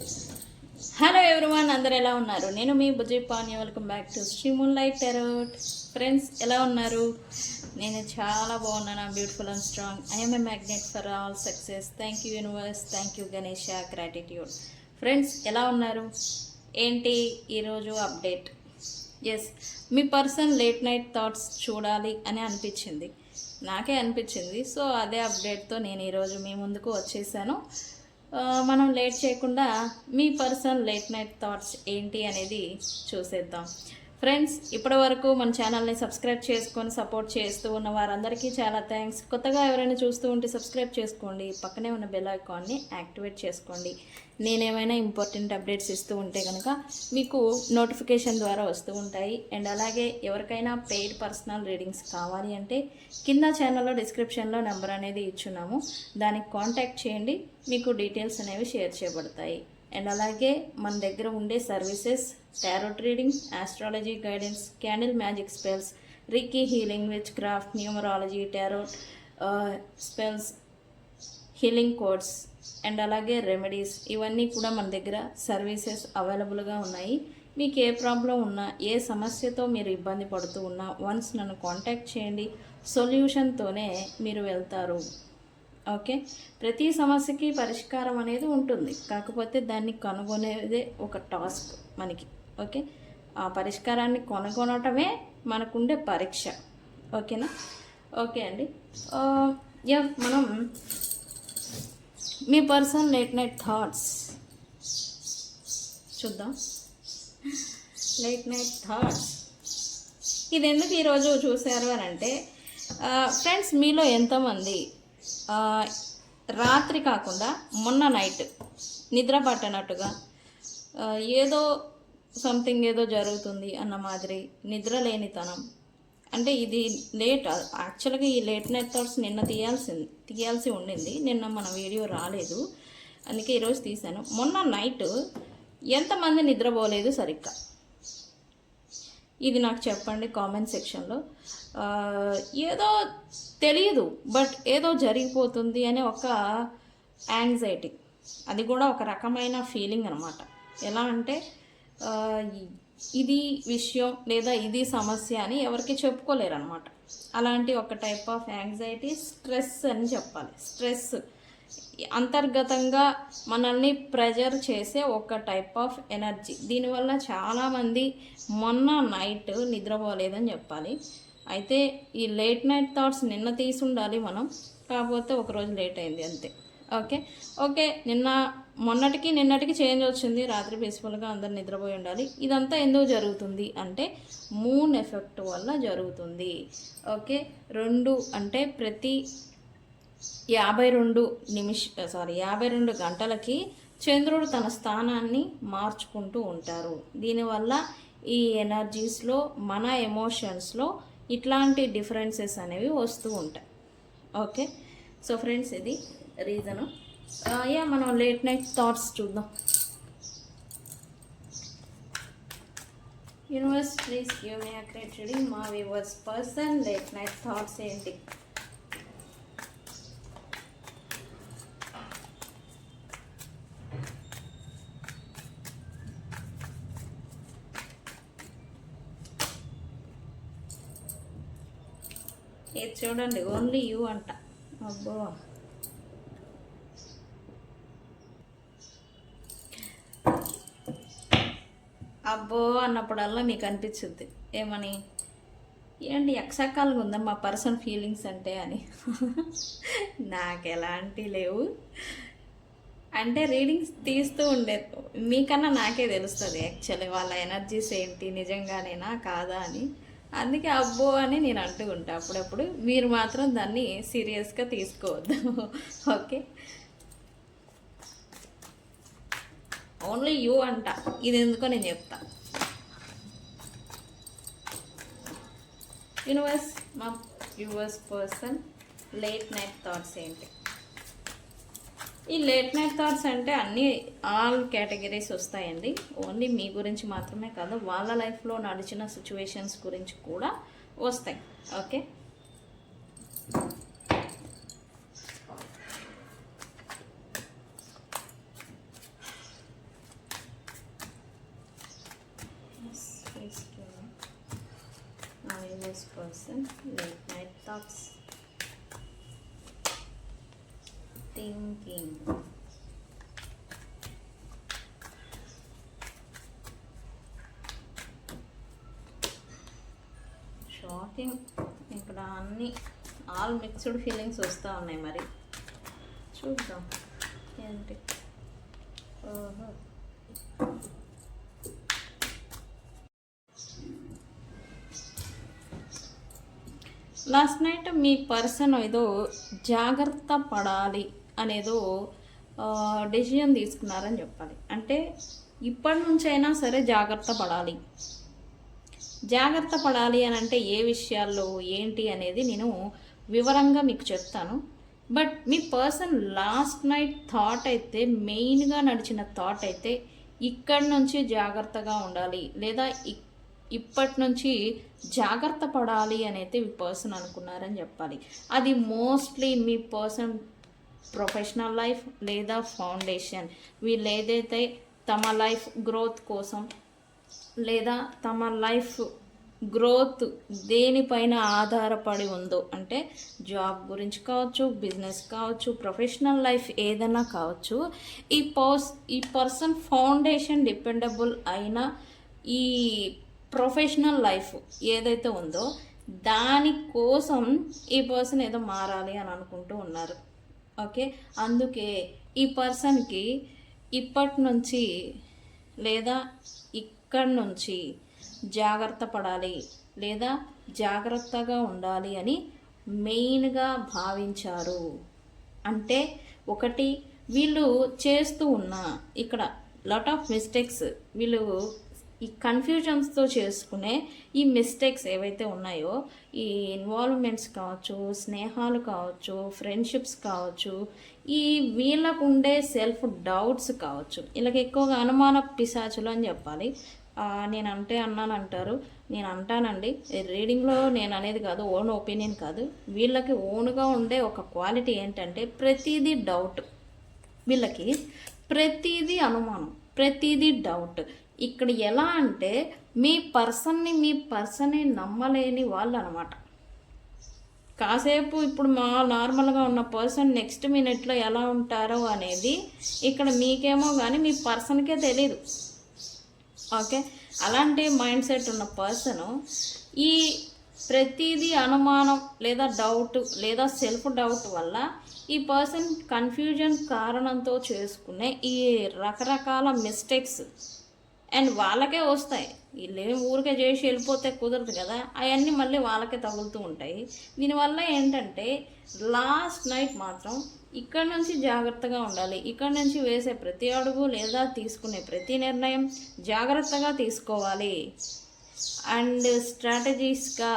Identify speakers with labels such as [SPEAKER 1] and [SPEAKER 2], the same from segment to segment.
[SPEAKER 1] Hello everyone, అందరు ఎలా ఉన్నారు? నేను మీ Bujji Pani. Welcome back to Sri Moonlight Tarot. Friends, ఎలా ఉన్నారు? నేను చాలా బాగున్నాను. Beautiful and strong. I'm a magnet for all success. Thank you universe, thank you Ganesha, gratitude. Friends, ఎలా ఉన్నారు? ఏంటి ఈరోజు అప్డేట్? ఎస్, మీ పర్సన్ లేట్ నైట్ థాట్స్ చూడాలి అని అనిపించింది, నాకే అనిపించింది. సో అదే అప్డేట్తో నేను ఈరోజు మీ ముందుకు వచ్చేసాను. మనం లేట్ చేయకుండా మీ పర్సన్ లేట్ నైట్ థాట్స్ ఏంటి అనేది చూసేద్దాం. ఫ్రెండ్స్, ఇప్పటి వరకు మన ఛానల్ని సబ్స్క్రైబ్ చేసుకొని సపోర్ట్ చేస్తూ ఉన్న వారందరికీ చాలా థ్యాంక్స్. కొత్తగా ఎవరైనా చూస్తూ ఉంటే సబ్స్క్రైబ్ చేసుకోండి, పక్కనే ఉన్న బెల్ ఐకాన్ని యాక్టివేట్ చేసుకోండి. నేనేమైనా ఇంపార్టెంట్ అప్డేట్స్ ఇస్తూ ఉంటే కనుక మీకు నోటిఫికేషన్ ద్వారా వస్తూ ఉంటాయి. అండ్ అలాగే ఎవరికైనా పెయిడ్ పర్సనల్ రీడింగ్స్ కావాలి అంటే కింద ఛానల్లో డిస్క్రిప్షన్లో నెంబర్ అనేది ఇచ్చున్నాము, దానికి కాంటాక్ట్ చేయండి, మీకు డీటెయిల్స్ అనేవి షేర్ చేయబడతాయి. అండ్ అలాగే మన దగ్గర ఉండే services tarot reading, astrology guidance, candle magic spells, reiki healing, which craft, numerology, tarot spells, healing codes and అలాగే రెమెడీస్, ఇవన్నీ కూడా మన దగ్గర సర్వీసెస్ అవైలబుల్గా ఉన్నాయి. మీకు ఏ ప్రాబ్లం ఉన్నా, ఏ సమస్యతో మీరు ఇబ్బంది పడుతూ ఉన్నా వన్స్ నన్ను కాంటాక్ట్ చేయండి, సొల్యూషన్తోనే మీరు వెళ్తారు. ఓకే, ప్రతి సమస్యకి పరిష్కారం అనేది ఉంటుంది, కాకపోతే దాన్ని కనుగొనేదే ఒక టాస్క్ మనకి. ఓకే, ఆ పరిష్కారాన్ని కనుగొనటమే మనకుండే పరీక్ష. ఓకేనా? ఓకే అండి. మనం మీ పర్సన్ లేట్ నైట్ థాట్స్ చూద్దాం. లేట్ నైట్ థాట్స్ ఇది ఎందుకు ఈరోజు చూశారు అని అంటే, ఫ్రెండ్స్, మీలో ఎంతమంది రాత్రి కాకుండా మొన్న నైట్ నిద్ర పట్టనట్టుగా ఏదో సంథింగ్ ఏదో జరుగుతుంది అన్న మాదిరి నిద్ర లేనితనం, అంటే ఇది లేట్. యాక్చువల్గా ఈ లేట్ నైట్ థాట్స్ నిన్న తీయాల్సి ఉండింది, నిన్న మన వీడియో రాలేదు, అందుకే ఈరోజు తీశాను. మొన్న నైట్ ఎంతమంది నిద్రపోలేదు సరిగ్గా? ఇది నాకు చెప్పండి కామెంట్ సెక్షన్లో. ఏదో తెలియదు, బట్ ఏదో జరిగిపోతుంది అనే ఒక యాంగ్జైటీ, అది కూడా ఒక రకమైన ఫీలింగ్ అనమాట. ఎలా అంటే ఇది విషయం లేదా ఇది సమస్య అని ఎవరికి చెప్పుకోలేరు అనమాట. అలాంటి ఒక టైప్ ఆఫ్ యాంగ్జైటీ, స్ట్రెస్ అని చెప్పాలి. స్ట్రెస్ అంతర్గతంగా మనల్ని ప్రెజర్ చేసే ఒక టైప్ ఆఫ్ ఎనర్జీ. దీనివల్ల చాలామంది మొన్న నైట్ నిద్రపోలేదని చెప్పాలి. అయితే ఈ లేట్ నైట్ థాట్స్ నిన్న తీసి ఉండాలి మనం, కాకపోతే ఒకరోజు లేట్ అయింది అంతే. ఓకే, నిన్నటికి చేంజ్ వచ్చింది, రాత్రి పీస్ఫుల్గా అందరు నిద్రపోయి ఉండాలి. ఇదంతా ఎందుకు జరుగుతుంది అంటే మూన్ ఎఫెక్ట్ వల్ల జరుగుతుంది. ఓకే, అంటే ప్రతి 52 గంటలకి చంద్రుడు తన స్థానాన్ని మార్చుకుంటూ ఉంటారు. దీనివల్ల ఈ ఎనర్జీస్లో, మన ఎమోషన్స్లో ఇట్లాంటి డిఫరెన్సెస్ అనేవి వస్తూ ఉంటాయి. ఓకే, సో ఫ్రెండ్స్, ఇది రీజను. మనం లేట్ నైట్ థాట్స్ చూద్దాం. Universe, please give me accurate reading. మా viewers person late night thoughts ఏంటి? ఇది చూడండి, ఓన్లీ యూ అంట. అబ్బో అన్నప్పుడల్లా మీకు అనిపించుద్ది ఏమని, ఏంటి ఎక్సకాలుగా ఉందా మా పర్సన్ ఫీలింగ్స్ అంటే అని. నాకు ఎలాంటి లేవు, అంటే రీడింగ్స్ తీస్తూ ఉండేది మీకన్నా నాకే తెలుస్తుంది యాక్చువల్లీ వాళ్ళ ఎనర్జీస్ ఏంటి, నిజంగానేనా కాదా అని. అందుకే అబ్బో అని నేను అంటూ ఉంటాను అప్పుడప్పుడు. మీరు మాత్రం దాన్ని సీరియస్గా తీసుకోవద్దు. ఓకే, ఓన్లీ యూ అంట. ఇది ఎందుకో నేను చెప్తా. మా yours person late night thoughts ఏంటి? ఈ లేట్ నైట్ థాట్స్ అంటే ఆల్ కేటగిరీస్ వస్తాయండి. ఓన్లీ మీ గురించి మాత్రమే కాదు, వాళ్ళ లైఫ్లో నడిచిన సిచ్యువేషన్స్ గురించి కూడా వస్తాయి. Okay, this person, late night thoughts, thinking. Shocking, ఇక్కడ అన్ని ఆల్ మిక్స్డ్ ఫీలింగ్స్ వస్తూ ఉన్నాయి. మరి చూద్దాం ఏంటి. ఓహో, లాస్ట్ నైట్ మీ పర్సన్ ఏదో జాగ్రత్త పడాలి అనేదో డెసిజన్ తీసుకున్నారని చెప్పాలి. అంటే ఇప్పటి నుంచైనా సరే జాగ్రత్త పడాలి. జాగ్రత్త పడాలి అని అంటే ఏ విషయాల్లో ఏంటి అనేది నేను వివరంగా మీకు చెప్తాను. But me person last night thought అయితే, మెయిన్గా నడిచిన థాట్ అయితే ఇక్కడి నుంచి జాగ్రత్తగా ఉండాలి, లేదా ఇప్పటి నుంచి జాగ్రత్త పడాలి అనేది మీ పర్సన్ అనుకున్నారని చెప్పాలి. అది మోస్ట్లీ మీ పర్సన్ ప్రొఫెషనల్ లైఫ్ లేదా ఫౌండేషన్, వీళ్ళు ఏదైతే తమ లైఫ్ గ్రోత్ కోసం లేదా తమ లైఫ్ గ్రోత్ దేనిపైన ఆధారపడి ఉందో, అంటే జాబ్ గురించి కావచ్చు, బిజినెస్ కావచ్చు, ప్రొఫెషనల్ లైఫ్ ఏదైనా కావచ్చు, ఈ పర్సన్ ఫౌండేషన్ డిపెండబుల్ అయిన ఈ ప్రొఫెషనల్ లైఫ్ ఏదైతే ఉందో దానికోసం ఈ పర్సన్ ఏదో మారాలి అని అనుకుంటూ ఉన్నారు. ఓకే, అందుకే ఈ పర్సన్కి ఇప్పటి నుంచి లేదా ఇక్కడి నుంచి జాగ్రత్త పడాలి లేదా జాగ్రత్తగా ఉండాలి అని మెయిన్గా భావించారు. అంటే ఒకటి, వీళ్ళు చేస్తూ ఉన్న ఇక్కడ లాట్ ఆఫ్ మిస్టేక్స్, వీళ్ళు ఈ కన్ఫ్యూజన్స్తో చేసుకునే ఈ మిస్టేక్స్ ఏవైతే ఉన్నాయో, ఈ ఇన్వాల్వ్మెంట్స్ కావచ్చు, స్నేహాలు కావచ్చు, ఫ్రెండ్షిప్స్ కావచ్చు, ఈ వీళ్ళకు ఉండే సెల్ఫ్ డౌట్స్ కావచ్చు, వీళ్ళకి ఎక్కువగా అనుమాన పిశాచులు అని చెప్పాలి. నేనంటే అన్నానంటారు, నేను అంటానండి, రీడింగ్లో నేను అనేది కాదు, ఓన్ ఒపీనియన్ కాదు. వీళ్ళకి ఓన్గా ఉండే ఒక క్వాలిటీ ఏంటంటే ప్రతిదీ డౌట్, వీళ్ళకి ప్రతిదీ అనుమానం, ప్రతిదీ డౌట్. ఇక్కడ ఎలా అంటే మీ పర్సన్ని నమ్మలేని వాళ్ళు అనమాట. కాసేపు ఇప్పుడు నార్మల్గా ఉన్న పర్సన్ నెక్స్ట్ మినిట్లో ఎలా ఉంటారో అనేది ఇక్కడ మీకేమో కానీ మీ పర్సన్కే తెలీదు. ఓకే, అలాంటి మైండ్ సెట్ ఉన్న పర్సను ఈ ప్రతిదీ అనుమానం లేదా డౌట్ లేదా సెల్ఫ్ డౌట్ వల్ల ఈ పర్సన్ కన్ఫ్యూజన్ కారణంతో చేసుకునే ఈ రకరకాల మిస్టేక్స్ అండ్ వాళ్ళకే వస్తాయి. వీళ్ళేమి ఊరికే చేసి వెళ్ళిపోతే కుదరదు కదా, అవన్నీ మళ్ళీ వాళ్ళకే తగులుతూ ఉంటాయి. దీనివల్ల ఏంటంటే లాస్ట్ నైట్ మాత్రం ఇక్కడ నుంచి జాగ్రత్తగా ఉండాలి. ఇక్కడ నుంచి వేసే ప్రతి అడుగు లేదా తీసుకునే ప్రతి నిర్ణయం జాగ్రత్తగా తీసుకోవాలి అండ్ స్ట్రాటజీస్గా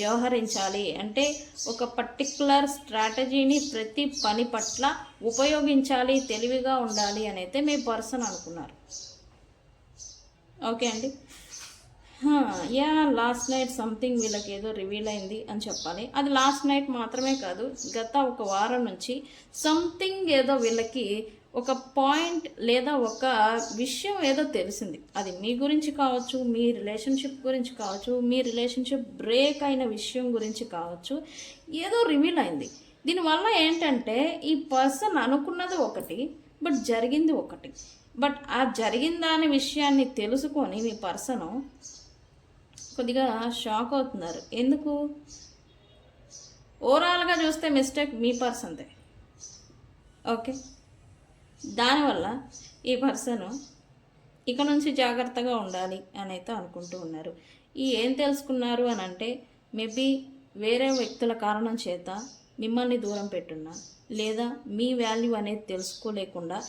[SPEAKER 1] వ్యవహరించాలి. అంటే ఒక పర్టిక్యులర్ స్ట్రాటజీని ప్రతి పని పట్ల ఉపయోగించాలి, తెలివిగా ఉండాలి అని అయితే మీ పర్సన్ అనుకున్నారు. ఓకే అండి, లాస్ట్ నైట్ సంథింగ్ వీళ్ళకి ఏదో రివీల్ అయింది అని చెప్పాలి. అది లాస్ట్ నైట్ మాత్రమే కాదు, గత ఒక వారం నుంచి సంథింగ్ ఏదో వీళ్ళకి ఒక పాయింట్ లేదా ఒక విషయం ఏదో తెలిసింది. అది మీ గురించి కావచ్చు, మీ రిలేషన్షిప్ గురించి కావచ్చు, మీ రిలేషన్షిప్ బ్రేక్ అయిన విషయం గురించి కావచ్చు, ఏదో రివీల్ అయింది. దీనివల్ల ఏంటంటే ఈ పర్సన్ అనుకున్నది ఒకటి, బట్ జరిగింది ఒకటి. బట్ ఆ జరిగిన దాని విషయాన్ని తెలుసుకొని మీ పర్సను కొద్దిగా షాక్ అవుతున్నారు. ఎందుకు? ఓవరాల్గా చూస్తే మిస్టేక్ మీ పర్సన్దే. ఓకే, దానివల్ల ఈ పర్సను ఇక నుంచి జాగ్రత్తగా ఉండాలి అని అయితే అనుకుంటూ ఉన్నారు. ఏం తెలుసుకున్నారు అని అంటే మేబీ వేరే వ్యక్తుల కారణం చేత మిమ్మల్ని దూరం పెట్టున్నా, లేదా మీ వాల్యూ అనేది తెలుసుకోలేకుండా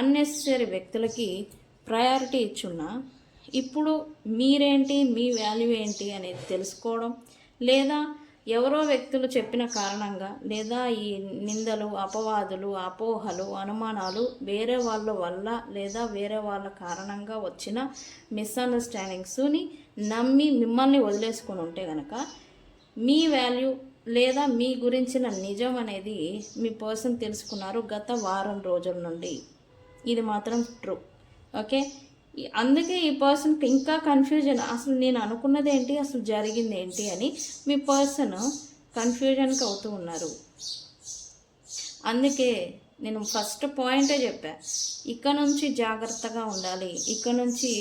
[SPEAKER 1] అన్నెసరీ వ్యక్తులకి ప్రయారిటీ ఇచ్చున్నా, ఇప్పుడు మీరేంటి, మీ వాల్యూ ఏంటి అనేది తెలుసుకోవడం, లేదా ఎవరో వ్యక్తులు చెప్పిన కారణంగా, లేదా ఈ నిందలు, అపవాదులు, అపోహలు, అనుమానాలు వేరే వాళ్ళ వల్ల లేదా వేరే వాళ్ళ కారణంగా వచ్చిన మిస్అండర్స్టాండింగ్స్ని నమ్మి మిమ్మల్ని వదిలేసుకొని ఉంటే కనుక మీ వాల్యూ లేదా మీ గురించిన నిజం అనేది మీ పర్సన్ తెలుసుకున్నారు గత వారం రోజుల నుండి. ఇది మాత్రం ట్రూ. ఓకే, అందుకే ఈ పర్సన్కి ఇంకా కన్ఫ్యూజన్, అసలు నేను అనుకున్నది ఏంటి, అసలు జరిగింది ఏంటి అని మీ పర్సన్ కన్ఫ్యూజన్కి అవుతూ ఉన్నారు. అందుకే నేను ఫస్ట్ పాయింటే చెప్పా, ఇక్కడ నుంచి జాగ్రత్తగా ఉండాలి, ఇక్కడ నుంచి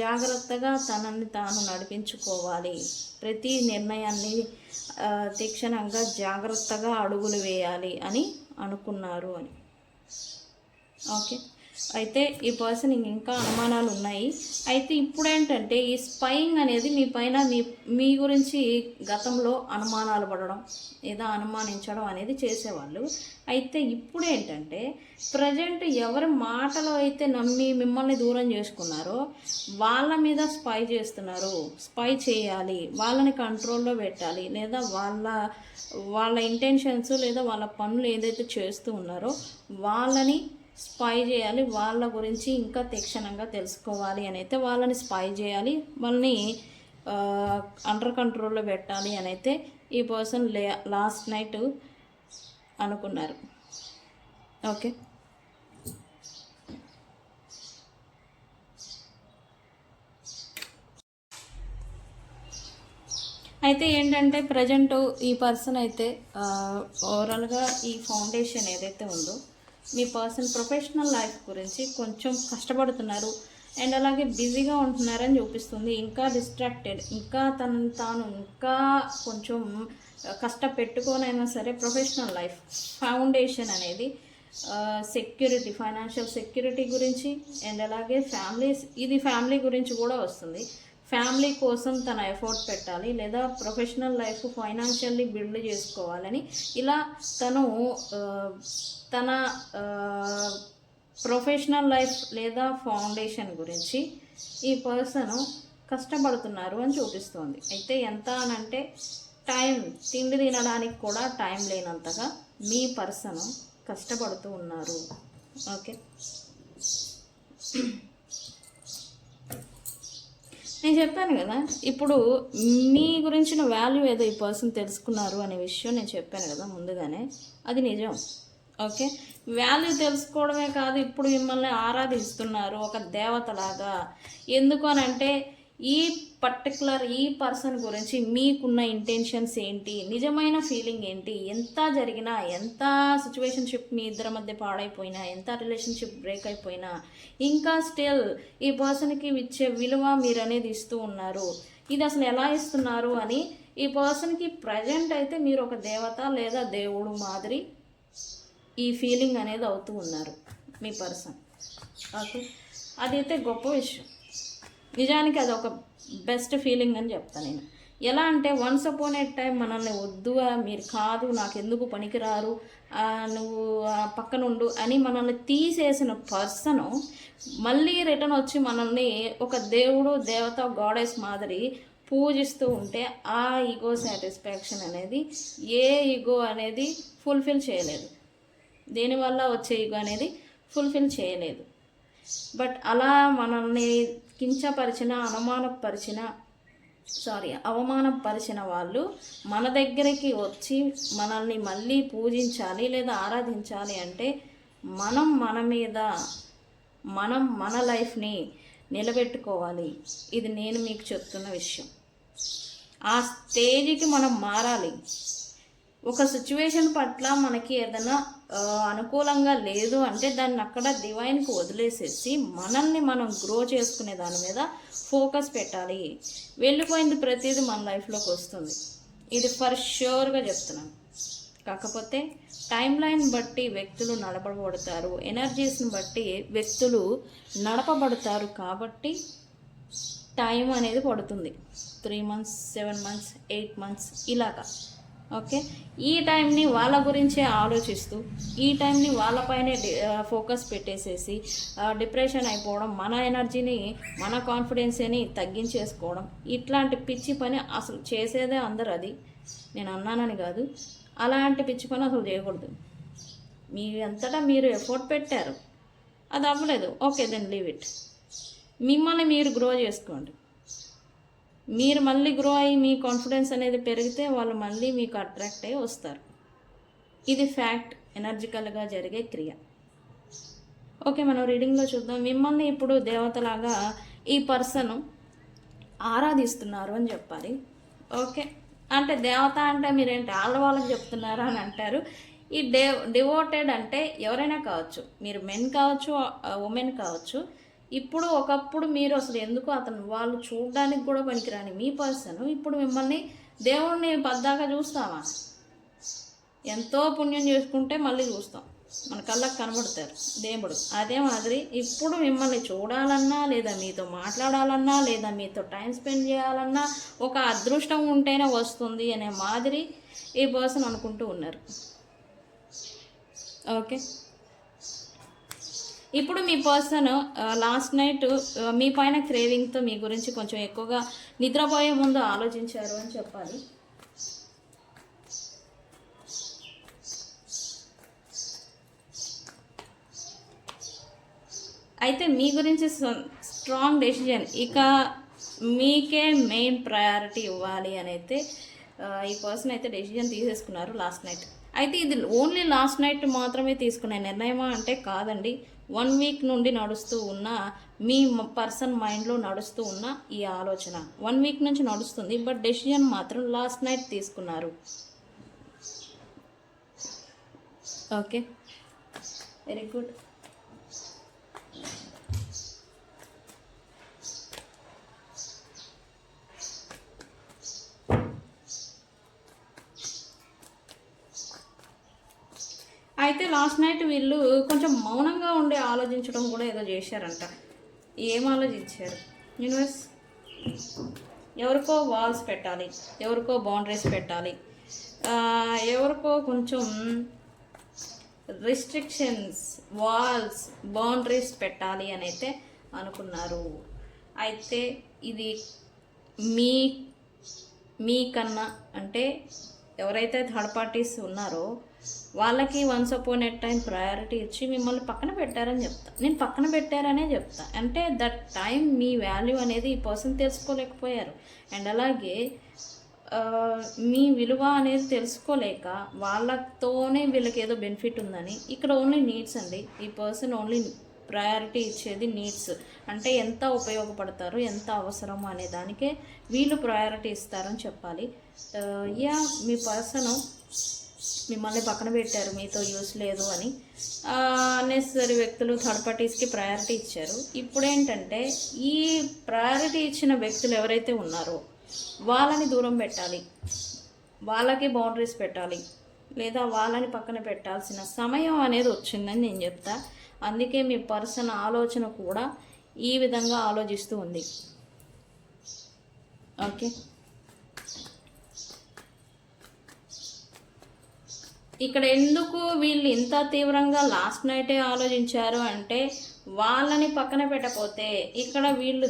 [SPEAKER 1] జాగ్రత్తగా తనని తాను నడిపించుకోవాలి, ప్రతి నిర్ణయాన్ని తీక్షణంగా జాగ్రత్తగా అడుగులు వేయాలి అని అనుకున్నారు అని. ఓకే, అయితే ఈ పర్సన్ ఇంకా అనుమానాలు ఉన్నాయి. అయితే ఇప్పుడు ఏంటంటే ఈ స్పైయింగ్ అనేది మీ పైన మీ గురించి గతంలో అనుమానాలు పడడం లేదా అనుమానించడం అనేది చేసేవాళ్ళు. అయితే ఇప్పుడు ఏంటంటే ప్రజెంట్ ఎవరి మాటలో అయితే నమ్మి మిమ్మల్ని దూరం చేసుకున్నారో వాళ్ళ మీద స్పై చేస్తున్నారు. స్పై చేయాలి, వాళ్ళని కంట్రోల్లో పెట్టాలి, లేదా వాళ్ళ ఇంటెన్షన్స్ లేదా వాళ్ళ పనులు ఏదైతే చేస్తూ ఉన్నారో వాళ్ళని స్పై చేయాలి, వాళ్ళ గురించి ఇంకా తీక్షణంగా తెలుసుకోవాలి అని అయితే వాళ్ళని స్పై చేయాలి, వాళ్ళని అండర్ కంట్రోల్లో పెట్టాలి అని అయితే ఈ పర్సన్ లాస్ట్ నైట్ అనుకున్నారు. ఓకే, అయితే ఏంటంటే ప్రజెంట్ ఈ పర్సన్ అయితే ఓవరాల్గా ఈ ఫౌండేషన్ ఏదైతే ఉందో మీ పర్సన్ ప్రొఫెషనల్ లైఫ్ గురించి కొంచెం కష్టపడుతున్నారు అండ్ అలాగే బిజీగా ఉంటున్నారని చూపిస్తుంది. ఇంకా డిస్ట్రాక్టెడ్, ఇంకా తనను తాను ఇంకా కొంచెం కష్టపెట్టుకోనైనా సరే ప్రొఫెషనల్ లైఫ్ ఫౌండేషన్ అనేది సెక్యూరిటీ, ఫైనాన్షియల్ సెక్యూరిటీ గురించి అండ్ అలాగే ఇది ఫ్యామిలీ గురించి కూడా వస్తుంది. ఫ్యామిలీ కోసం తన ఎఫర్ట్ పెట్టాలి లేదా ప్రొఫెషనల్ లైఫ్ ఫైనాన్షియల్లీ బిల్డ్ చేసుకోవాలని ఇలా తన ప్రొఫెషనల్ లైఫ్ లేదా ఫౌండేషన్ గురించి ఈ పర్సన్ కష్టపడుతున్నారు అని చూపిస్తుంది. అయితే ఎంత అనంటే తిండి తినడానికి కూడా టైం లేనంతగా మీ పర్సన్ కష్టపడుతూ ఉన్నారు. ఓకే, నేను చెప్పాను కదా, ఇప్పుడు మీ గురించిన వాల్యూ ఏదో ఈ పర్సన్ తెలుసుకున్నారు అనే విషయం నేను చెప్పాను కదా ముందుగానే, అది నిజం. ఓకే, వాల్యూ తెలుసుకోవడమే కాదు, ఇప్పుడు మిమ్మల్ని ఆరాధిస్తున్నారు ఒక దేవతలాగా. ఎందుకు అని అంటే ఈ పర్సన్ గురించి మీకున్న ఇంటెన్షన్స్ ఏంటి, నిజమైన ఫీలింగ్ ఏంటి, ఎంత జరిగినా, ఎంత సిచ్యువేషన్షిప్ మీ ఇద్దరి మధ్య పాడైపోయినా, ఎంత రిలేషన్షిప్ బ్రేక్ అయిపోయినా ఇంకా స్టిల్ ఈ పర్సన్కి ఇచ్చే విలువ మీరు అనేది ఇస్తూ ఉన్నారు. ఇది అసలు ఎలా ఇస్తున్నారు అని ఈ పర్సన్కి ప్రజెంట్ అయితే మీరు ఒక దేవత లేదా దేవుడు మాదిరి ఈ ఫీలింగ్ అనేది అవుతూ ఉన్నారు మీ పర్సన్. ఓకే, అదైతే గొప్ప విషయం. నిజానికి అది ఒక బెస్ట్ ఫీలింగ్ అని చెప్తాను నేను. ఎలా అంటే వన్స్ అపాన్ ఏ టైం మనల్ని వద్దుగా, మీరు కాదు, నాకెందుకు పనికిరారు, నువ్వు పక్కనుండు అని మనల్ని తీసేసిన పర్సను మళ్ళీ రిటర్న్ వచ్చి మనల్ని ఒక దేవుడు, దేవత, గాడెస్ మాదిరి పూజిస్తూ ఉంటే ఆ ఈగో సాటిస్ఫాక్షన్ అనేది ఏ ఈగో అనేది ఫుల్ఫిల్ చేయలేదు. దేనివల్ల వచ్చే ఈగో అనేది ఫుల్ఫిల్ చేయలేదు. బట్ అలా మనల్ని కించపరిచిన, అవమానపరిచిన వాళ్ళు మన దగ్గరికి వచ్చి మనల్ని మళ్ళీ పూజించాలి లేదా ఆరాధించాలి అంటే మనం మన లైఫ్ని నిలబెట్టుకోవాలి. ఇది నేను మీకు చెప్తున్న విషయం. ఆ స్టేజ్కి మనం మారాలి. ఒక సిచ్యువేషన్ పట్ల మనకి ఏదైనా అనుకూలంగా లేదు అంటే దాన్ని అక్కడ డివైన్కి వదిలేసేసి మనల్ని మనం గ్రో చేసుకునే దాని మీద ఫోకస్ పెట్టాలి. వెళ్ళిపోయింది ప్రతిదీ మన లైఫ్లోకి వస్తుంది, ఇది ఫర్ ష్యూర్గా చెప్తున్నాను. కాకపోతే టైం లైన్ బట్టి వ్యక్తులు నడపబడతారు, ఎనర్జీస్ని బట్టి వ్యక్తులు నడపబడతారు. కాబట్టి టైం అనేది పడుతుంది, 3 months, 7 months, 8 months ఇలాగా. ఓకే, ఈ టైంని వాళ్ళ గురించే ఆలోచిస్తూ ఈ టైంని వాళ్ళపైనే ఫోకస్ పెట్టేసేసి డిప్రెషన్ అయిపోవడం, మన ఎనర్జీని, మన కాన్ఫిడెన్స్ని తగ్గించేసుకోవడం, ఇట్లాంటి పిచ్చి పని అసలు చేసేదే అందరు. అది నేను అన్నానని కాదు, అలాంటి పిచ్చి పని అసలు చేయకూడదు. మీ అంతటా మీరు ఎఫర్ట్ పెట్టారు, అది అవ్వలేదు, ఓకే దెన్ లీవ్ ఇట్. మిమ్మల్ని మీరు గ్రో చేసుకోండి. మీరు మళ్ళీ గ్రో అయ్యి మీ కాన్ఫిడెన్స్ అనేది పెరిగితే వాళ్ళు మళ్ళీ మీకు అట్రాక్ట్ అయ్యి వస్తారు. ఇది ఫ్యాక్ట్, ఎనర్జికల్గా జరిగే క్రియ. ఓకే, మనం రీడింగ్లో చూద్దాం. మిమ్మల్ని ఇప్పుడు దేవతలాగా ఈ పర్సన్ ఆరాధిస్తున్నారు అని చెప్పాలి. ఓకే, అంటే దేవత అంటే మీరేంటి వాళ్ళకి చెప్తున్నారా అని అంటారు. ఈ డివోటెడ్ అంటే ఎవరైనా కావచ్చు, మీరు మెన్ కావచ్చు, ఉమెన్ కావచ్చు. ఇప్పుడు ఒకప్పుడు మీరు అసలు ఎందుకు వాళ్ళు చూడడానికి కూడా పనికిరాని మీ పర్సన్ ఇప్పుడు మిమ్మల్ని దేవుణ్ణి పద్దాకా చూస్తామా? ఎంతో పుణ్యం చేసుకుంటే మళ్ళీ చూస్తాం, మన కళ్ళకు కనబడతారు దేవుడు. అదే మాదిరి ఇప్పుడు మిమ్మల్ని చూడాలన్నా, లేదా మీతో మాట్లాడాలన్నా, లేదా మీతో టైం స్పెండ్ చేయాలన్నా ఒక అదృష్టం ఉంటేనే వస్తుంది అనే మాదిరి ఈ పర్సన్ అనుకుంటూ ఉన్నారు. ఓకే, ఇప్పుడు మీ పర్సన్ లాస్ట్ నైట్ మీ పైన క్రేవింగ్తో మీ గురించి కొంచెం ఎక్కువగా నిద్రపోయే ముందు ఆలోచించారు అని చెప్పాలి. అయితే మీ గురించి స్ట్రాంగ్ డెసిజన్, ఇక మీకే మెయిన్ ప్రయారిటీ ఇవ్వాలి అని అయితే ఈ పర్సన్ అయితే డెసిజన్ తీసేసుకున్నారు లాస్ట్ నైట్. అయితే ఇది ఓన్లీ లాస్ట్ నైట్ మాత్రమే తీసుకునే నిర్ణయమా అంటే కాదండి. 1 వీక్ నుండి నడుస్తూ ఉన్న మీ పర్సన్ మైండ్లో నడుస్తూ ఉన్న ఈ ఆలోచన 1 వీక్ నుంచి నడుస్తుంది, బట్ డెసిజన్ మాత్రం లాస్ట్ నైట్ తీసుకున్నారు. Okay, very good. అయితే లాస్ట్ నైట్ వీళ్ళు కొంచెం మౌనంగా ఉండి ఆలోచించడం కూడా ఏదో చేశారంట. ఏం ఆలోచించారు? యూనివర్స్, ఎవరికో వాల్స్ పెట్టాలి, ఎవరికో బౌండరీస్ పెట్టాలి, ఎవరికో కొంచెం రిస్ట్రిక్షన్స్, వాల్స్, బౌండరీస్ పెట్టాలి అని అయితే అనుకున్నారు. అయితే ఇది మీకన్నా అంటే ఎవరైతే థర్డ్ పార్టీస్ ఉన్నారో వాళ్ళకి once upon a time priority ఇచ్చి మిమ్మల్ని పక్కన పెట్టారని చెప్తా. నేను పక్కన పెట్టారనే చెప్తా. అంటే దట్ టైం మీ వాల్యూ అనేది ఈ పర్సన్ తెలుసుకోలేకపోయారు. అండ్ అలాగే మీ విలువ అనేది తెలుసుకోలేక వాళ్ళతోనే వీళ్ళకి ఏదో బెనిఫిట్ ఉందని, ఇక్కడ ఓన్లీ నీడ్స్ అండి. ఈ పర్సన్ ఓన్లీ ప్రయారిటీ ఇచ్చేది నీడ్స్, అంటే ఎంత ఉపయోగపడతారు, ఎంత అవసరము అనే దానికే వీళ్ళు ప్రయారిటీ ఇస్తారని చెప్పాలి. మీ పర్సన్ మిమ్మల్ని పక్కన పెట్టారు, మీతో యూస్ లేదు అని అన్నెసరీ వ్యక్తులు థర్డ్ పార్టీస్కి ప్రయారిటీ ఇచ్చారు. ఇప్పుడు ఏంటంటే ఈ ప్రయారిటీ ఇచ్చిన వ్యక్తులు ఎవరైతే ఉన్నారో వాళ్ళని దూరం పెట్టాలి, వాళ్ళకి బౌండరీస్ పెట్టాలి, లేదా వాళ్ళని పక్కన పెట్టాల్సిన సమయం అనేది వచ్చిందని నేను చెప్తా. అందుకే మీ పర్సన్ ఆలోచన కూడా ఈ విధంగా ఆలోచిస్తూ ఉంది. ఓకే, ఇక్కడ ఎందుకు వీళ్ళు ఇంత తీవ్రంగా లాస్ట్ నైటే ఆలోచించారు అంటే వాళ్ళని పక్కన పెట్టకపోతే ఇక్కడ వీళ్ళు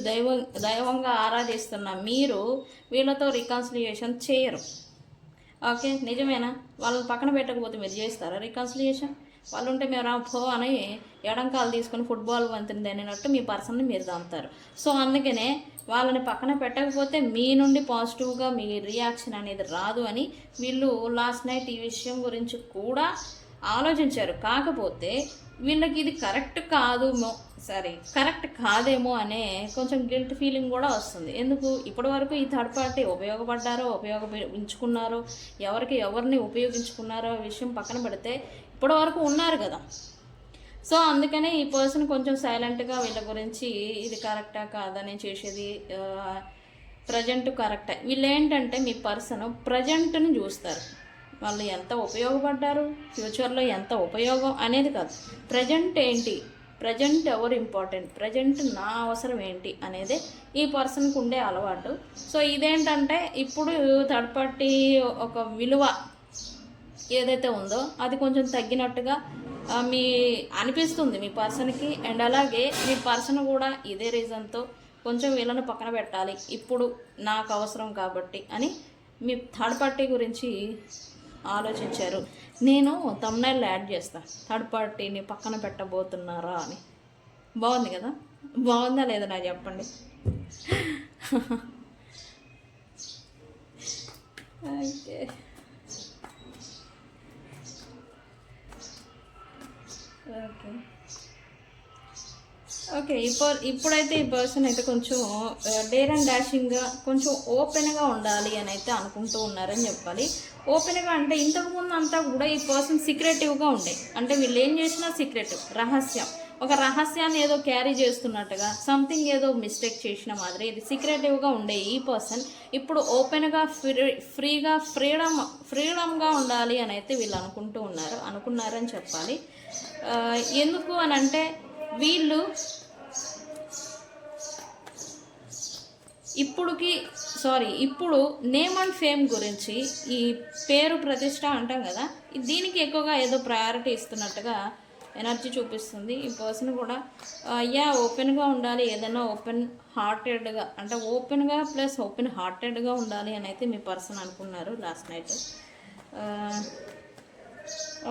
[SPEAKER 1] దైవంగా ఆరాధిస్తున్న మీరు వీళ్ళతో రికన్సిలియేషన్ చేయరు. ఓకే, నిజమేనా? వాళ్ళని పక్కన పెట్టకపోతే మీరు చేస్తారా రికన్సిలియేషన్? వాళ్ళు ఉంటే మీరు పో అని ఎడంకాలు తీసుకొని ఫుట్బాల్ వంతుంది అన్నట్టు మీ పర్సన్ని మీరు దాంతారు. సో అందుకనే వాళ్ళని పక్కన పెట్టకపోతే మీ నుండి పాజిటివ్గా మీ రియాక్షన్ అనేది రాదు అని వీళ్ళు లాస్ట్ నైట్ ఈ విషయం గురించి కూడా ఆలోచించారు. కాకపోతే వీళ్ళకి ఇది కరెక్ట్ కాదేమో అనే కొంచెం గిల్ట్ ఫీలింగ్ కూడా వస్తుంది. ఎందుకు ఇప్పటి వరకు ఈ థర్డ్ పార్టీ ఉపయోగించుకున్నారో, ఎవరిని ఉపయోగించుకున్నారో విషయం పక్కన పెడితే ఇప్పటి వరకు ఉన్నారు కదా. సో అందుకనే ఈ పర్సన్ కొంచెం సైలెంట్గా వీళ్ళ గురించి ఇది కరెక్టా కాదా నేను చేసేది ప్రజెంట్ కరెక్టా. వీళ్ళు ఏంటంటే మీ పర్సన్ ప్రజెంట్ని చూస్తారు, వాళ్ళు ఎంత ఉపయోగపడ్డారు, ఫ్యూచర్లో ఎంత ఉపయోగం అనేది కాదు, ప్రజెంట్ ఏంటి, ప్రజెంట్ ఎవరు ఇంపార్టెంట్, ప్రజెంట్ నా అవసరం ఏంటి అనేది ఈ పర్సన్కి ఉండే అలవాటు. సో ఇదేంటంటే ఇప్పుడు థర్డ్ పార్టీ ఒక విలువ ఏదైతే ఉందో అది కొంచెం తగ్గినట్టుగా అనిపిస్తుంది మీ పర్సన్కి. అండ్ అలాగే మీ పర్సన్ కూడా ఇదే రీజన్తో కొంచెం వీళ్ళను పక్కన పెట్టాలి ఇప్పుడు నాకు అవసరం కాబట్టి అని మీ థర్డ్ పార్టీ గురించి ఆలోచించారు. నేను థంబ్నెయిల్లో యాడ్ చేస్తాను, థర్డ్ పార్టీని పక్కన పెట్టబోతున్నారా అని. బాగుంది కదా? బాగుందా లేదా నాకు చెప్పండి. Okay, okay, okay. ఇప్పుడైతే ఈ పర్సన్ అయితే కొంచెం డేర్ అండ్ డాషింగ్గా కొంచెం ఓపెన్గా ఉండాలి అని అయితే అనుకుంటూ ఉన్నారని చెప్పాలి. ఓపెన్గా అంటే ఇంతకుముందు అంతా కూడా ఈ పర్సన్ సీక్రెటివ్గా ఉండే, అంటే వీళ్ళు ఏం చేసినా సీక్రెట్, రహస్యం, ఒక రహస్యాన్ని ఏదో క్యారీ చేస్తున్నట్టుగా, సంథింగ్ ఏదో మిస్టేక్ చేసిన మాదిరి ఇది సీక్రెటివ్గా ఉండే ఈ పర్సన్ ఇప్పుడు ఓపెన్గా ఫ్రీగా ఫ్రీడమ్గా ఉండాలి అని అయితే వీళ్ళు అనుకున్నారని చెప్పాలి. ఎందుకు అని అంటే వీళ్ళు ఇప్పుడు నేమ్ అండ్ ఫేమ్ గురించి, ఈ పేరు ప్రతిష్ట అంటాం కదా, దీనికి ఎక్కువగా ఏదో ప్రయారిటీ ఇస్తున్నట్టుగా ఎనర్జీ చూపిస్తుంది. ఈ పర్సన్ కూడా ఓపెన్గా ఉండాలి, ఏదైనా ఓపెన్ హార్టెడ్గా, అంటే ఓపెన్గా ప్లస్ ఓపెన్ హార్టెడ్గా ఉండాలి అని అయితే మీ పర్సన్ అనుకున్నారు లాస్ట్ నైట్.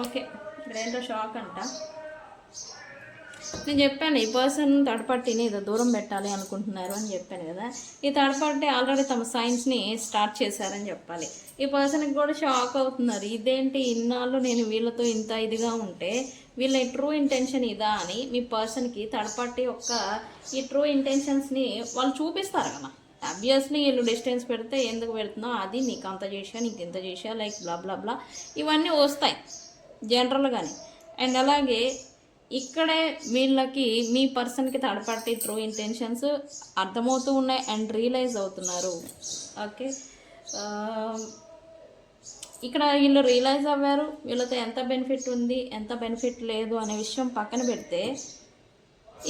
[SPEAKER 1] ఓకే, బ్రెయిన్లో షాక్ అంట. నేను చెప్పాను ఈ పర్సన్ థర్డ్ పార్టీని ఏదో దూరం పెట్టాలి అనుకుంటున్నారు అని చెప్పాను కదా. ఈ థర్డ్ పార్టీ ఆల్రెడీ తమ సైన్స్ని స్టార్ట్ చేశారని చెప్పాలి. ఈ పర్సన్కి కూడా షాక్ అవుతున్నారు, ఇదేంటి ఇన్నాళ్ళు నేను వీళ్ళతో ఇంత ఇదిగా ఉంటే వీళ్ళ ట్రూ ఇంటెన్షన్ ఇదా అని. మీ పర్సన్కి థర్డ్ పార్టీ యొక్క ఈ ట్రూ ఇంటెన్షన్స్ని వాళ్ళు చూపిస్తారు కదా. ఆబ్వియస్లీ వీళ్ళు డిస్టెన్స్ పెడితే ఎందుకు పెడుతున్నావు, అది నీకు అంత చేసా, నీకు ఇంత చేసా, లైక్ బ్లా బ్లా బ్లా ఇవన్నీ వస్తాయి జనరల్గానే. అండ్ అలాగే ఇక్కడే వీళ్ళకి మీ పర్సన్కి థర్డ్ పార్టీ ట్రూ ఇంటెన్షన్స్ అర్థమవుతూ ఉన్నాయి అండ్ రియలైజ్ అవుతున్నారు. ఓకే, ఇక్కడ వీళ్ళు రియలైజ్ అవ్వారు, వీళ్ళతో ఎంత బెనిఫిట్ ఉంది ఎంత బెనిఫిట్ లేదు అనే విషయం పక్కన పెడితే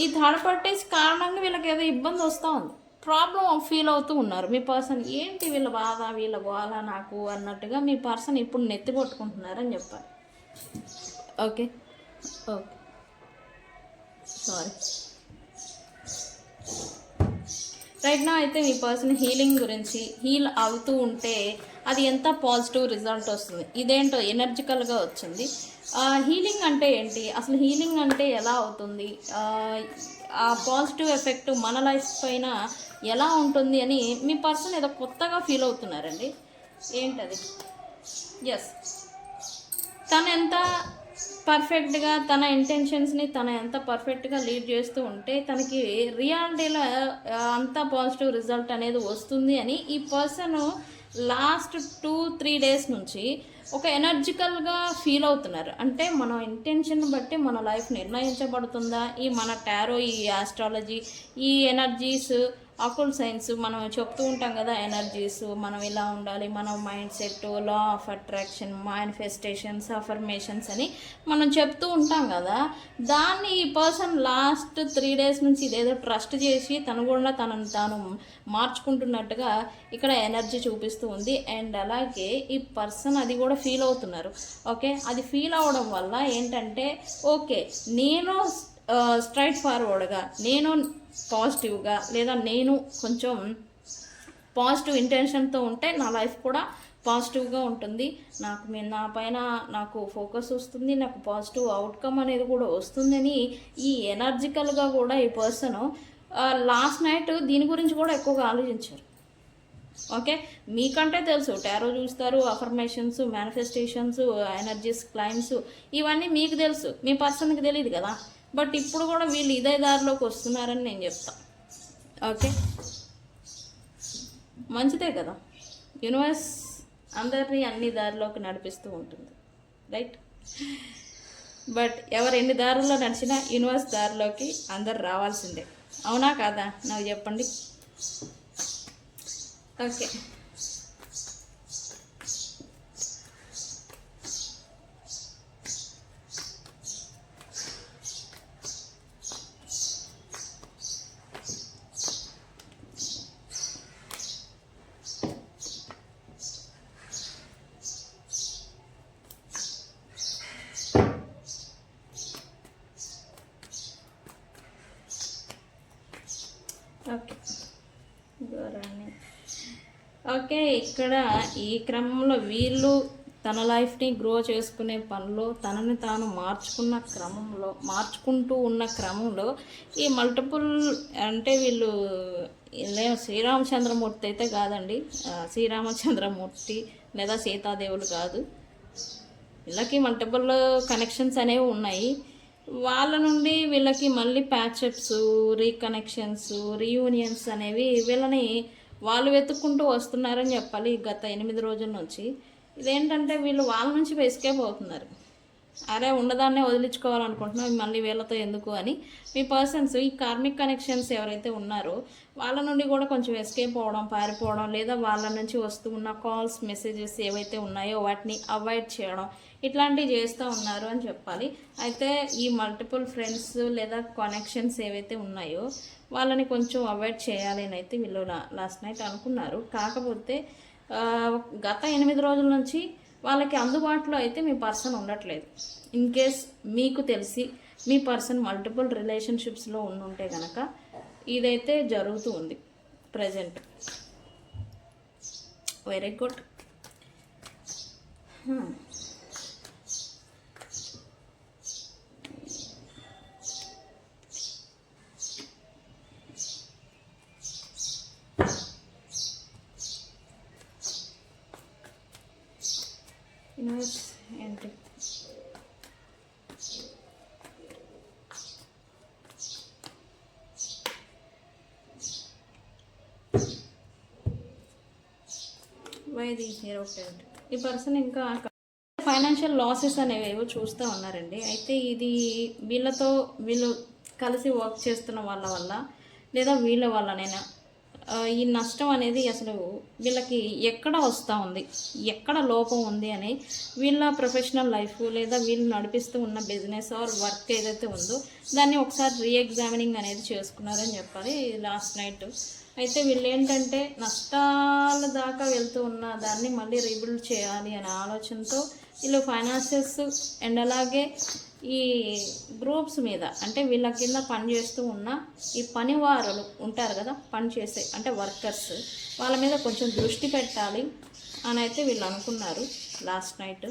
[SPEAKER 1] ఈ థర్డ్ పార్టీస్ కారణంగా వీళ్ళకి ఏదో ఇబ్బంది వస్తూ ఉంది, ప్రాబ్లం ఫీల్ అవుతూ ఉన్నారు. మీ పర్సన్ ఏంటి వీళ్ళ బాధ, వీళ్ళ గోల నాకు అన్నట్టుగా మీ పర్సన్ ఇప్పుడు నెత్తి కొట్టుకుంటున్నారని చెప్పాలి. Okay okay sorry. రైట్ నా అయితే మీ పర్సన్ హీలింగ్ గురించి హీల్ అవుతూ ఉంటే అది ఎంత పాజిటివ్ రిజల్ట్ వస్తుంది, ఇదేంటో ఎనర్జికల్గా వచ్చింది. హీలింగ్ అంటే ఏంటి, అసలు హీలింగ్ అంటే ఎలా అవుతుంది, ఆ పాజిటివ్ ఎఫెక్ట్ మన లైఫ్ పైన ఎలా ఉంటుంది అని మీ పర్సన్ ఏదో కొత్తగా ఫీల్ అవుతున్నారండి. ఏంటది? ఎస్, తను ఎంత పర్ఫెక్ట్గా తన ఇంటెన్షన్స్ని తన ఎంత పర్ఫెక్ట్గా లీడ్ చేస్తూ ఉంటే తనకి రియాలిటీలో అంత పాజిటివ్ రిజల్ట్ అనేది వస్తుంది అని ఈ పర్సన్ లాస్ట్ 2-3 డేస్ నుంచి ఒక ఎనర్జికల్గా ఫీల్ అవుతున్నారు. అంటే మన ఇంటెన్షన్ బట్టి మన లైఫ్ నిర్ణయించబడుతుందా, ఈ మన టారో, ఈ ఆస్ట్రాలజీ, ఈ ఎనర్జీస్, అకుల్ సైన్స్ మనం చెప్తూ ఉంటాం కదా, ఎనర్జీస్ మనం ఇలా ఉండాలి, మన mind set, law of attraction, manifestations, affirmations అని మనం చెప్తూ ఉంటాం కదా. దాన్ని ఈ పర్సన్ లాస్ట్ 3 డేస్ నుంచి ఇదేదో ట్రస్ట్ చేసి తను కూడా తనను తాను మార్చుకుంటున్నట్టుగా ఇక్కడ ఎనర్జీ చూపిస్తూ ఉంది. అండ్ అలాగే ఈ పర్సన్ అది కూడా ఫీల్ అవుతున్నారు. ఓకే, అది ఫీల్ అవ్వడం వల్ల ఏంటంటే ఓకే నేను స్ట్రైట్ ఫార్వర్డ్గా, నేను పాజిటివ్గా, లేదా నేను కొంచెం పాజిటివ్ ఇంటెన్షన్తో ఉంటే నా లైఫ్ కూడా పాజిటివ్గా ఉంటుంది, నా పైన నాకు ఫోకస్ వస్తుంది, నాకు పాజిటివ్ అవుట్కమ్ అనేది కూడా వస్తుందని ఈ ఎనర్జికల్గా కూడా ఈ పర్సన్ లాస్ట్ నైట్ దీని గురించి కూడా ఎక్కువగా ఆలోచించారు. ఓకే, మీకంటే తెలుసు, టారో చూస్తారు, అఫర్మేషన్స్, మేనిఫెస్టేషన్స్, ఎనర్జీస్, క్లైమ్స్, ఇవన్నీ మీకు తెలుసు, మీ పర్సన్కి తెలియదు కదా. బట్ ఇప్పుడు కూడా వీళ్ళు ఇదే దారిలోకి వస్తున్నారని నేను చెప్తాను. ఓకే, మంచిదే కదా, యూనివర్స్ అందరినీ అన్ని దారిలోకి నడిపిస్తూ ఉంటుంది, రైట్? బట్ ఎవరు ఎన్ని దారుల్లో నడిచినా యూనివర్స్ దారిలోకి అందరు రావాల్సిందే, అవునా కాదా? నాకు చెప్పండి. ఓకే, ఓకే ఓకే ఇక్కడ ఈ క్రమంలో వీళ్ళు తన లైఫ్ని గ్రో చేసుకునే పనిలో తనని తాను మార్చుకుంటూ ఉన్న క్రమంలో ఈ మల్టిపుల్, అంటే వీళ్ళు శ్రీరామచంద్రమూర్తి అయితే కాదండి, శ్రీరామచంద్రమూర్తి లేదా సీతాదేవులు కాదు, వీళ్ళకి మల్టిపుల్ కనెక్షన్స్ అనేవి ఉన్నాయి. వాళ్ళ నుండి వీళ్ళకి మళ్ళీ ప్యాచప్స్, రీకనెక్షన్స్, రీయూనియన్స్ అనేవి వీళ్ళని వాళ్ళు వెతుక్కుంటూ వస్తున్నారని చెప్పాలి గత 8 రోజుల నుంచి. ఇదేంటంటే వీళ్ళు వాళ్ళ నుంచి ఎస్కేప్ అవుతున్నారు. అరే ఉన్నదాన్నే వదిలించుకోవాలనుకుంటున్నాం మళ్ళీ వీళ్ళతో ఎందుకు అని మీ పర్సన్స్ ఈ కార్మిక్ కనెక్షన్స్ ఎవరైతే ఉన్నారో వాళ్ళ నుండి కూడా కొంచెం ఎస్కేప్ అవ్వడం, పారిపోవడం, లేదా వాళ్ళ నుంచి వస్తూ ఉన్న కాల్స్, మెసేజెస్ ఏవైతే ఉన్నాయో వాటిని అవాయిడ్ చేయడం, ఇట్లాంటివి చేస్తూ ఉన్నారు అని చెప్పాలి. అయితే ఈ మల్టిపుల్ ఫ్రెండ్స్ లేదా కనెక్షన్స్ ఏవైతే ఉన్నాయో వాళ్ళని కొంచెం అవాయిడ్ చేయాలి అని అయితే వీళ్ళు లాస్ట్ నైట్ అనుకున్నారు. కాకపోతే గత 8 రోజుల నుంచి వాళ్ళకి అందుబాటులో అయితే మీ పర్సన్ ఉండట్లేదు. ఇన్ కేస్ మీకు తెలిసి మీ పర్సన్ మల్టిపుల్ రిలేషన్షిప్స్లో ఉండుంటే కనుక ఇదైతే జరుగుతూ ఉంది ప్రజెంట్. Very good. యూనివర్స్ ఏంటి వైది హీరో ఫ్రెండ్ ఈ పర్సన్ ఇంకా ఫైనాన్షియల్ లాసెస్ అనేవి ఏవో చూస్తూ ఉన్నారండి. అయితే ఇది వీళ్ళు కలిసి వర్క్ చేస్తున్న వాళ్ళ వల్ల లేదా వీళ్ళ వల్లనైనా ఈ నష్టం అనేది అసలు వీళ్ళకి ఎక్కడ వస్తూ ఉంది, ఎక్కడ లోపం ఉంది అని వీళ్ళ ప్రొఫెషనల్ లైఫ్ లేదా వీళ్ళు నడిపిస్తూ ఉన్న బిజినెస్ ఆర్ వర్క్ ఏదైతే ఉందో దాన్ని ఒకసారి రీఎగ్జామినింగ్ అనేది చేసుకున్నారని చెప్పాలి లాస్ట్ నైట్. అయితే వీళ్ళు ఏంటంటే నష్టాల దాకా వెళ్తూ ఉన్న దాన్ని మళ్ళీ రీబిల్డ్ చేయాలి అనే ఆలోచనతో వీళ్ళు ఫైనాన్సెస్ అండ్ అలాగే ఈ గ్రూప్స్ మీద అంటే వీళ్ళ కింద పని చేస్తూ ఉన్న ఈ పనివారులు ఉంటారు కదా, పని చేసే అంటే వర్కర్స్, వాళ్ళ మీద కొంచెం దృష్టి పెట్టాలి అని అయితే వీళ్ళు అనుకున్నారు లాస్ట్ నైట్.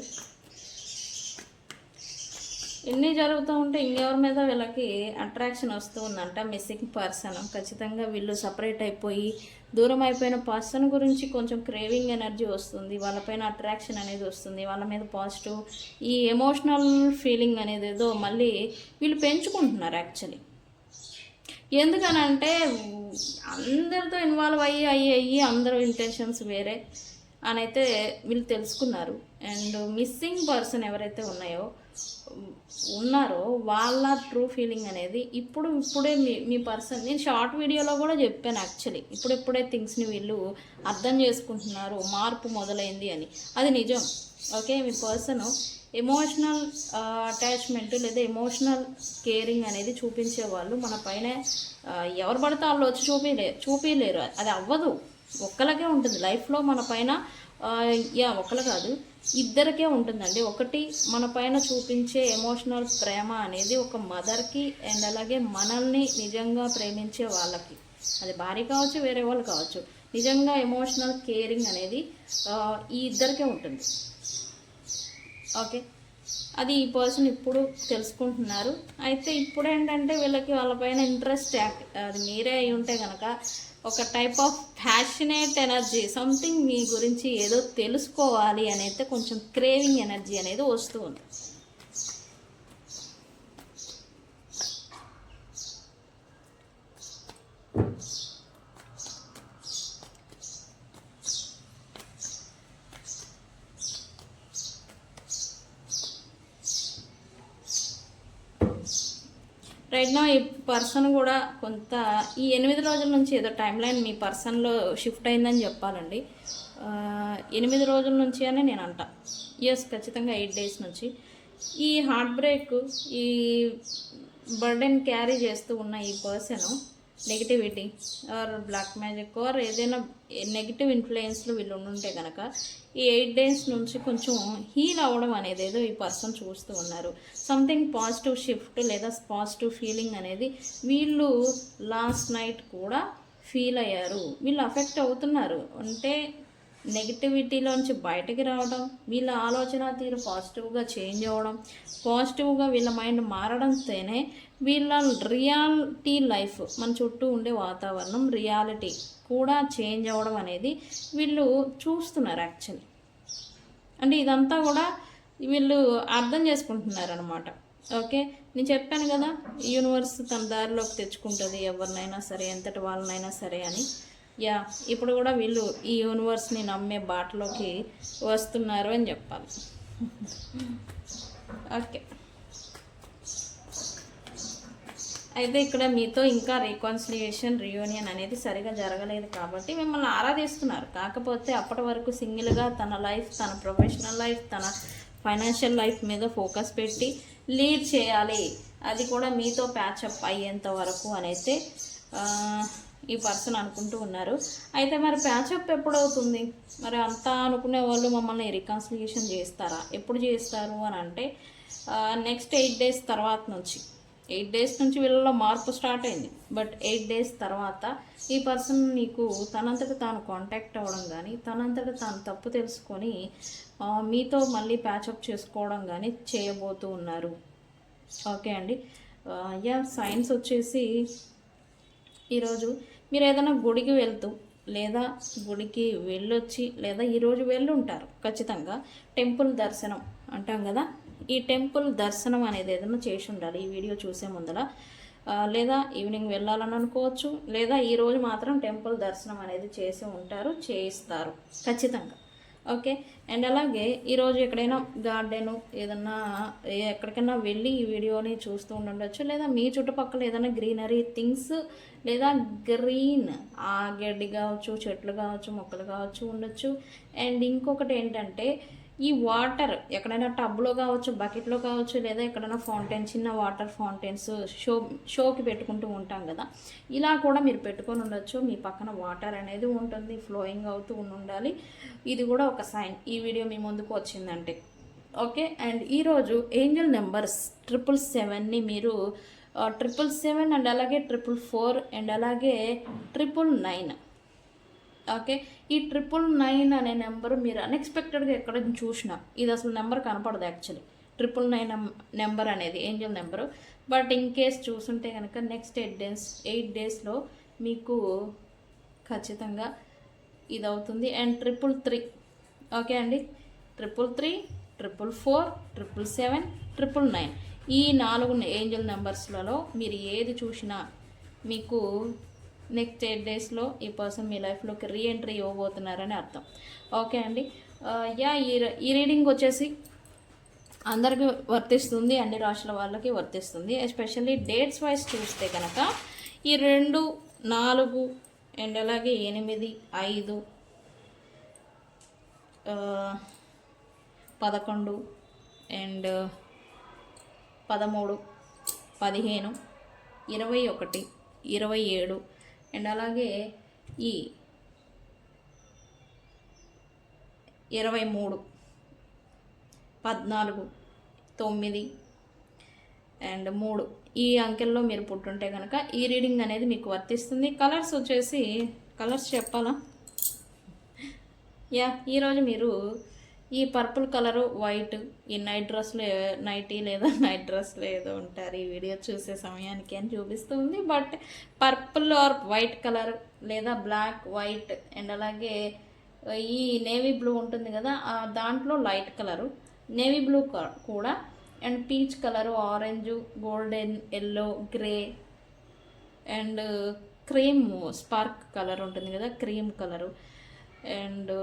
[SPEAKER 1] ఇన్ని జరుగుతూ ఉంటే ఇంకెవరి మీద వీళ్ళకి అట్రాక్షన్ వస్తూ ఉందంట. మిస్సింగ్ పర్సన్ ఖచ్చితంగా వీళ్ళు సపరేట్ అయిపోయి దూరం అయిపోయిన పర్సన్ గురించి కొంచెం క్రేవింగ్ ఎనర్జీ వస్తుంది, వాళ్ళపైన అట్రాక్షన్ అనేది వస్తుంది, వాళ్ళ మీద పాజిటివ్ ఈ ఎమోషనల్ ఫీలింగ్ అనేది ఏదో మళ్ళీ వీళ్ళు పెంచుకుంటున్నారు యాక్చువల్లీ. ఎందుకనంటే అందరితో ఇన్వాల్వ్ అయ్యి అందరూ ఇంటెన్షన్స్ వేరే అని అయితే వీళ్ళు తెలుసుకున్నారు. అండ్ మిస్సింగ్ పర్సన్ ఎవరైతే ఉన్నారో వాళ్ళ ట్రూ ఫీలింగ్ అనేది ఇప్పుడే మీ పర్సన్, నేను షార్ట్ వీడియోలో కూడా చెప్పాను యాక్చువల్లీ, ఇప్పుడే థింగ్స్ని వీళ్ళు అర్థం చేసుకుంటున్నారు, మార్పు మొదలైంది అని. అది నిజం. ఓకే, మీ పర్సన్ ఎమోషనల్ అటాచ్మెంట్ లేదా ఎమోషనల్ కేరింగ్ అనేది చూపించే వాళ్ళు మన పైన ఎవరు పడితే వాళ్ళు వచ్చి చూపించలేరు. అది అవ్వదు, ఒక్కలకే ఉంటుంది లైఫ్లో మన పైన. ఒకళ్ళు కాదు, ఇద్దరికే ఉంటుందండి. ఒకటి మన పైన చూపించే ఎమోషనల్ ప్రేమ అనేది ఒక మదర్కి అండ్ అలాగే మనల్ని నిజంగా ప్రేమించే వాళ్ళకి, అది భార్య కావచ్చు వేరే వాళ్ళు కావచ్చు, నిజంగా ఎమోషనల్ కేరింగ్ అనేది ఈ ఇద్దరికే ఉంటుంది. ఓకే, అది ఈ పర్సన్ ఇప్పుడు తెలుసుకుంటున్నారు. అయితే ఇప్పుడు ఏంటంటే వీళ్ళకి వాళ్ళపైన ఇంట్రెస్ట్ అది మీరే అయి ఉంటే కనుక ఒక type of passionate energy, something మీ గురించి ఏదో తెలుసుకోవాలి అని అయితే కొంచెం క్రేవింగ్ ఎనర్జీ అనేది వస్తూ ఉంది. రైట్ నా ఈ పర్సన్ కూడా కొంత ఈ 8 రోజుల నుంచి ఏదో టైం లైన్ మీ పర్సన్లో షిఫ్ట్ అయిందని చెప్పాలండి. 8 రోజుల నుంచి అని నేను అంట. ఖచ్చితంగా 8 డేస్ నుంచి ఈ హార్ట్ బ్రేక్, ఈ బర్డెన్ క్యారీ చేస్తూ ఉన్న ఈ person negativity or black magic or ఏదైనా నెగిటివ్ ఇన్ఫ్లుయెన్స్లు వీళ్ళు ఉంటే కనుక ఈ 8 డేస్ నుంచి కొంచెం హీల్ అవ్వడం అనేది ఏదో ఈ పర్సన్ చూస్తూ ఉన్నారు. సంథింగ్ పాజిటివ్ షిఫ్ట్ లేదా పాజిటివ్ ఫీలింగ్ అనేది వీళ్ళు లాస్ట్ నైట్ కూడా ఫీల్ అయ్యారు. వీళ్ళు అఫెక్ట్ అవుతున్నారు అంటే నెగిటివిటీలోంచి బయటకి రావడం, వీళ్ళ ఆలోచన తీరు పాజిటివ్గా చేంజ్ అవ్వడం, పాజిటివ్గా వీళ్ళ మైండ్ మారడంతోనే వీళ్ళ రియాలిటీ లైఫ్, మన చుట్టూ ఉండే వాతావరణం రియాలిటీ కూడా చేంజ్ అవ్వడం అనేది వీళ్ళు చూస్తున్నారు యాక్చువల్లీ. అంటే ఇదంతా కూడా వీళ్ళు అర్థం చేసుకుంటున్నారు అనమాట. ఓకే, నేను చెప్పాను కదా, యూనివర్స్ తన దారిలోకి తెచ్చుకుంటుంది ఎవరినైనా సరే, ఎంతటి వాళ్ళనైనా సరే అని. యా, ఇప్పుడు కూడా వీళ్ళు ఈ యూనివర్స్ని నమ్మే బాటలోకి వస్తున్నారు అని చెప్పాలి. ఓకే, అయితే ఇక్కడ మీతో ఇంకా రీకాన్సిలియేషన్, రియూనియన్ అనేది సరిగా జరగలేదు కాబట్టి మిమ్మల్ని ఆరాధిస్తున్నారు. కాకపోతే అప్పటి వరకు సింగిల్గా తన లైఫ్, తన ప్రొఫెషనల్ లైఫ్, తన ఫైనాన్షియల్ లైఫ్ మీద ఫోకస్ పెట్టి లీడ్ చేయాలి. అది కూడా మీతో ప్యాచప్ అయ్యేంత వరకు అనేది ఈ పర్సన్ అనుకుంటూ ఉన్నారు. అయితే మరి ప్యాచప్ ఎప్పుడవుతుంది? మరి అంతా అనుకునే వాళ్ళు మమ్మల్ని రీకాన్సిలియేషన్ చేస్తారా? ఎప్పుడు చేస్తారు అని అంటే నెక్స్ట్ 8 days తర్వాత నుంచి. 8 days నుంచి వీళ్ళలో మార్పు స్టార్ట్ అయింది. బట్ 8 days తర్వాత ఈ పర్సన్ నీకు తనంతట తాను కాంటాక్ట్ అవ్వడం కానీ, తనంతట తాను తప్పు తెలుసుకొని మీతో మళ్ళీ ప్యాచప్ చేసుకోవడం కానీ చేయబోతూ ఉన్నారు. ఓకే అండి. యా, సైన్స్ వచ్చేసి ఈరోజు మీరు ఏదైనా గుడికి వెళ్తూ, లేదా గుడికి వెళ్ళొచ్చి, లేదా ఈరోజు వెళ్ళుంటారు ఖచ్చితంగా. టెంపుల్ దర్శనం అంటాం కదా, ఈ టెంపుల్ దర్శనం అనేది ఏదైనా చేసి ఉండాలి ఈ వీడియో చూసే ముందర. లేదా ఈవినింగ్ వెళ్ళాలని అనుకోవచ్చు, లేదా ఈరోజు మాత్రం టెంపుల్ దర్శనం అనేది చేసి ఉంటారు, చేయిస్తారు ఖచ్చితంగా. ఓకే, అండ్ అలాగే ఈరోజు ఎక్కడైనా గార్డెను ఏదన్నా ఎక్కడికైనా వెళ్ళి ఈ వీడియోని చూస్తూ ఉండొచ్చు, లేదా మీ చుట్టుపక్కల ఏదైనా గ్రీనరీ థింగ్స్, లేదా గ్రీన్ గడ్డి కావచ్చు, చెట్లు కావచ్చు, మొక్కలు కావచ్చు ఉండొచ్చు. అండ్ ఇంకొకటి ఏంటంటే, ఈ వాటర్ ఎక్కడైనా టబ్లో కావచ్చు, బకెట్లో కావచ్చు, లేదా ఎక్కడైనా ఫౌంటైన్, చిన్న వాటర్ ఫౌంటైన్స్ షోకి పెట్టుకుంటూ ఉంటాం కదా, ఇలా కూడా మీరు పెట్టుకొని ఉండొచ్చు. మీ పక్కన వాటర్ అనేది ఉంటుంది, ఫ్లోయింగ్ అవుతూ ఉండాలి. ఇది కూడా ఒక సైన్ ఈ వీడియో మీ ముందుకు వచ్చిందంటే. ఓకే, అండ్ ఈరోజు ఏంజల్ నెంబర్స్ 777ని మీరు 777 అండ్ అలాగే 444 అండ్ అలాగే 999. ఓకే, ఈ 999 అనే నెంబరు మీరు అన్ఎక్స్పెక్టెడ్గా ఎక్కడ చూసినా, ఇది అసలు నెంబర్ కనపడదు యాక్చువల్లీ 999 నెంబర్ అనేది angel number. But in case చూసుంటే కనుక నెక్స్ట్ 8 daysలో మీకు ఖచ్చితంగా ఇది అవుతుంది. అండ్ 333. ఓకే అండి, 333, 444, 777, 999 ఈ 4 ఏంజల్ నెంబర్స్లలో మీరు ఏది చూసినా మీకు నెక్స్ట్ 8 daysలో ఈ పర్సన్ మీ లైఫ్లోకి రీఎంట్రీ ఇవ్వబోతున్నారని అర్థం. ఓకే అండి. యా, ఈ రీడింగ్ వచ్చేసి అందరికీ వర్తిస్తుంది, అన్ని రాశుల వాళ్ళకి వర్తిస్తుంది. ఎస్పెషల్లీ డేట్స్ వైజ్ చూస్తే కనుక ఈ 2, 4 అండ్ అలాగే 8, 5, 11 అండ్ 13, 15, 21, 27 అండ్ అలాగే ఈ 23, 14, 9 అండ్ 3 ఈ అంకెల్లో మీరు పుట్టుంటే కనుక ఈ రీడింగ్ అనేది మీకు వర్తిస్తుంది. కలర్స్ వచ్చేసి, కలర్స్ చెప్పాలా? యా, ఈరోజు మీరు ఈ పర్పుల్ కలరు, వైట్, ఈ నైటీ లేదా నైట్ డ్రెస్లో ఏదో ఉంటారు ఈ వీడియో చూసే సమయానికి అని చూపిస్తుంది. But purple are white colour, లేదా బ్లాక్, వైట్ అండ్ అలాగే ఈ నేవీ బ్లూ ఉంటుంది కదా, దాంట్లో లైట్ కలరు, నేవీ బ్లూ కూడా, and peach colour, orange, golden, yellow, grey and cream spark colour ఉంటుంది కదా, cream colour and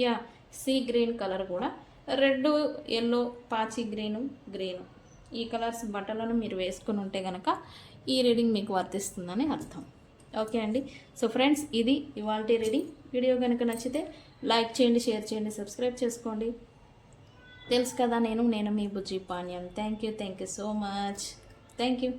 [SPEAKER 1] yeah sea green colour కూడా, రెడ్, ఎల్లో, పాచి గ్రీను, ఈ కలర్స్ బట్టలను మీరు వేసుకుని ఉంటే కనుక ఈ రీడింగ్ మీకు వర్తిస్తుందని అర్థం. ఓకే అండి. సో ఫ్రెండ్స్, ఇది ఇవాల్టి రీడింగ్. వీడియో కనుక నచ్చితే లైక్ చేయండి, షేర్ చేయండి, సబ్స్క్రైబ్ చేసుకోండి. తెలుసు కదా, నేను మీ Bujji Panyam. Thank you so much. Thank you.